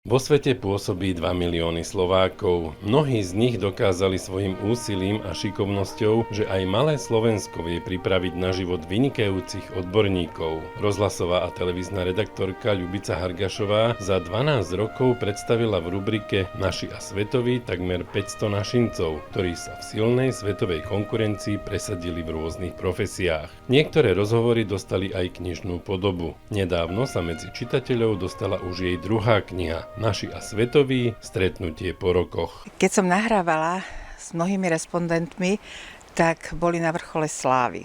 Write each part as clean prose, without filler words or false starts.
Vo svete pôsobí 2 milióny Slovákov. Mnohí z nich dokázali svojim úsilím a šikovnosťou, že aj malé Slovensko vie pripraviť na život vynikajúcich odborníkov. Rozhlasová a televízna redaktorka Ľubica Hargašová za 12 rokov predstavila v rubrike Naši a svetoví takmer 500 našincov, ktorí sa v silnej svetovej konkurencii presadili v rôznych profesiách. Niektoré rozhovory dostali aj knižnú podobu. Nedávno sa medzi čitateľov dostala už jej druhá kniha Naši a svetoví, stretnutie po rokoch. Keď som nahrávala s mnohými respondentmi, tak boli na vrchole slávy.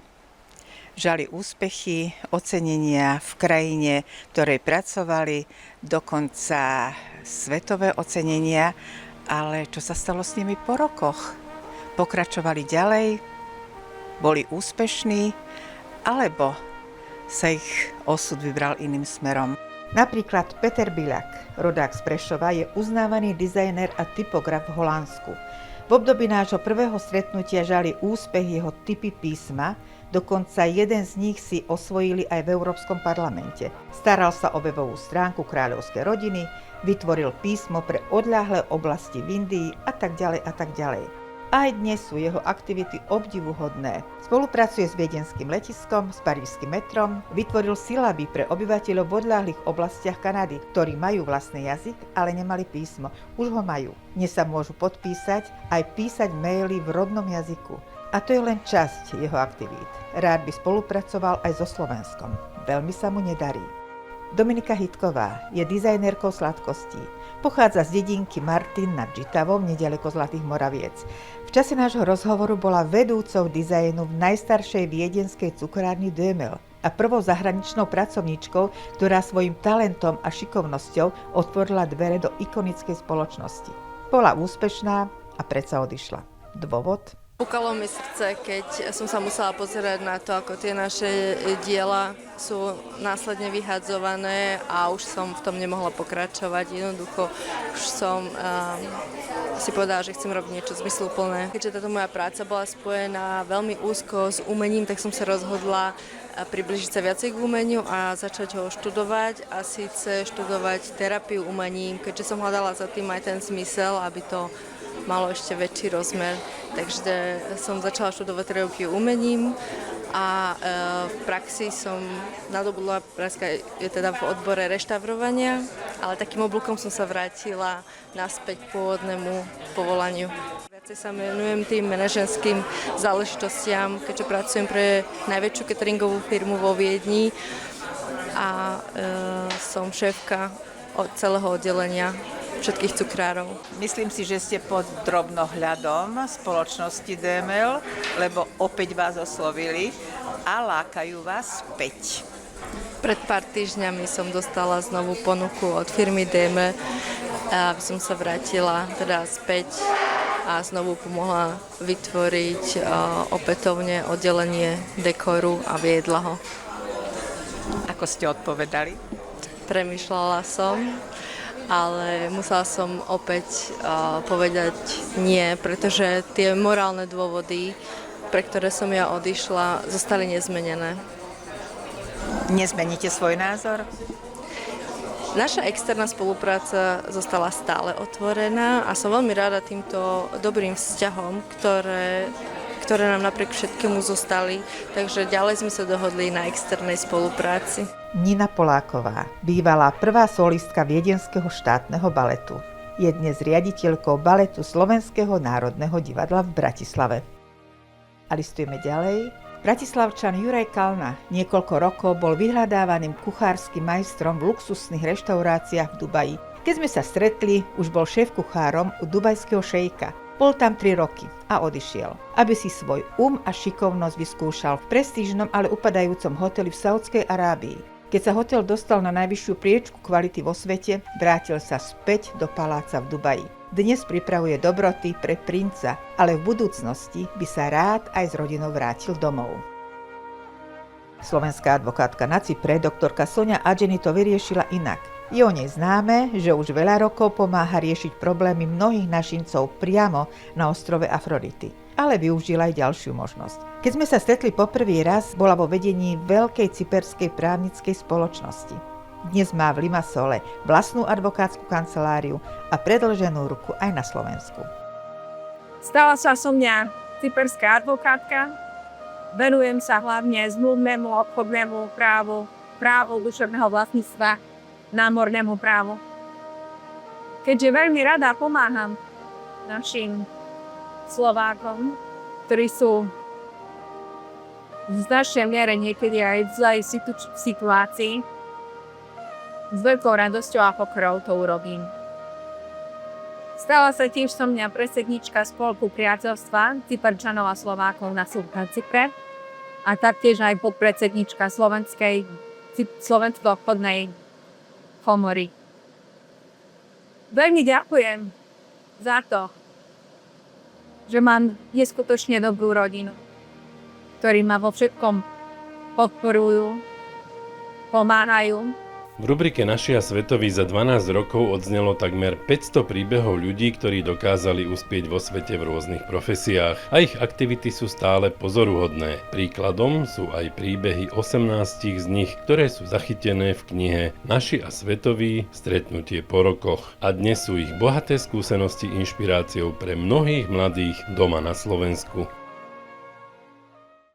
Žali úspechy, ocenenia v krajine, v ktorej pracovali, dokonca svetové ocenenia, ale čo sa stalo s nimi po rokoch? Pokračovali ďalej, boli úspešní, alebo sa ich osud vybral iným smerom. Napríklad Peter Biľak, rodák z Prešova, je uznávaný dizajner a typograf v Holandsku. V období nášho prvého stretnutia žali úspech jeho typy písma, dokonca jeden z nich si osvojili aj v Európskom parlamente. Staral sa o webovú stránku kráľovskej rodiny, vytvoril písmo pre odľahlé oblasti v Indii a tak ďalej a tak ďalej. Aj dnes sú jeho aktivity obdivuhodné. Spolupracuje s viedenským letiskom, s parížskym metrom, vytvoril silaby pre obyvateľov v odľahlých oblastiach Kanady, ktorí majú vlastný jazyk, ale nemali písmo. Už ho majú. Dnes sa môžu podpísať, aj písať maily v rodnom jazyku. A to je len časť jeho aktivít. Rád by spolupracoval aj so Slovenskom. Veľmi sa mu nedarí. Dominika Hitková je dizajnérkou sladkostí. Pochádza z dedinky Martin nad Žitavom, neďaleko Zlatých Moraviec. V čase nášho rozhovoru bola vedúcou dizajnu v najstaršej viedenskej cukrárni Dömel a prvou zahraničnou pracovníčkou, ktorá svojim talentom a šikovnosťou otvorila dvere do ikonickej spoločnosti. Bola úspešná a predsa odišla. Dôvod? Pukalo mi srdce, keď som sa musela pozerať na to, ako tie naše diela sú následne vyhadzované a už som v tom nemohla pokračovať. Jednoducho už som si povedala, že chcem robiť niečo zmysluplné. Keďže táto moja práca bola spojená veľmi úzko s umením, tak som sa rozhodla približiť sa viacej k umeniu a začať ho študovať a síce študovať terapiu umením, keďže som hľadala za tým aj ten zmysel, aby to malo ešte väčší rozmer. Takže som začala študovať terapiu umením a v praxi som nadobudla teda v odbore reštaurovania, ale takým oblúkom som sa vrátila naspäť k pôvodnému povolaniu. Viacej sa venujem tým manažerským záležitostiam, keďže pracujem pre najväčšiu cateringovú firmu vo Viedni a som šéfka od celého oddelenia všetkých cukrárov. Myslím si, že ste pod drobnohľadom spoločnosti Dömel, lebo opäť vás oslovili a lákajú vás späť. Pred pár týždňami som dostala znovu ponuku od firmy Dömel, aby som sa vrátila teda späť a znovu pomohla vytvoriť opätovne oddelenie dekoru a viedla ho. Ako ste odpovedali? Premýšľala som, ale musela som opäť povedať nie, pretože tie morálne dôvody, pre ktoré som ja odišla, zostali nezmenené. Nezmeníte svoj názor? Naša externá spolupráca zostala stále otvorená a som veľmi rada týmto dobrým vzťahom, ktoré nám napriek všetkému zostali, takže ďalej sme sa dohodli na externej spolupráci. Nina Poláková, bývalá prvá solistka Viedenského štátneho baletu, je dnes riaditeľkou baletu Slovenského národného divadla v Bratislave. A listujeme ďalej. Bratislavčan Juraj Kalna niekoľko rokov bol vyhľadávaným kuchárskym majstrom v luxusných reštauráciách v Dubaji. Keď sme sa stretli, už bol šéf-kuchárom u dubajského šejka. Bol tam 3 roky a odišiel, aby si svoj a šikovnosť vyskúšal v prestížnom, ale upadajúcom hoteli v Saúdskej Arábii. Keď sa hotel dostal na najvyššiu priečku kvality vo svete, vrátil sa späť do paláca v Dubaji. Dnes pripravuje dobroty pre princa, ale v budúcnosti by sa rád aj s rodinou vrátil domov. Slovenská advokátka na Cypre, doktorka Soňa Adženy, to vyriešila inak. Je o nej známe, že už veľa rokov pomáha riešiť problémy mnohých našincov priamo na ostrove Afrodity. Ale využila aj ďalšiu možnosť. Keď sme sa stretli poprvý raz, bola vo vedení veľkej cyperskej právnickej spoločnosti. Dnes má v Limassole vlastnú advokátsku kanceláriu a predĺženú ruku aj na Slovensku. Stala sa som mňa cyperská advokátka. Venujem sa hlavne zmluvnému obchodnému právu, právu duševného vlastníctva, námornému právu. Keďže veľmi rada pomáham našim Slovákom, ktorí sú v značnej miere niekedy aj v zlej situácii, s veľkou radosťou a pokorou to urobím. Stala sa tiež som mňa predsedníčka spolku priateľstva Cyperčanov a Slovákov na Cypre a taktiež aj podpredsedníčka Slovensko-obchodnej komory. Veľmi ďakujem za to, že mám neskutočne dobrú rodinu, ktorí ma vo všetkom podporujú, pomáhajú. V rubrike Naši a svetoví za 12 rokov odznelo takmer 500 príbehov ľudí, ktorí dokázali uspieť vo svete v rôznych profesiách a ich aktivity sú stále pozoruhodné. Príkladom sú aj príbehy 18 z nich, ktoré sú zachytené v knihe Naši a svetoví stretnutie po rokoch. A dnes sú ich bohaté skúsenosti inšpiráciou pre mnohých mladých doma na Slovensku.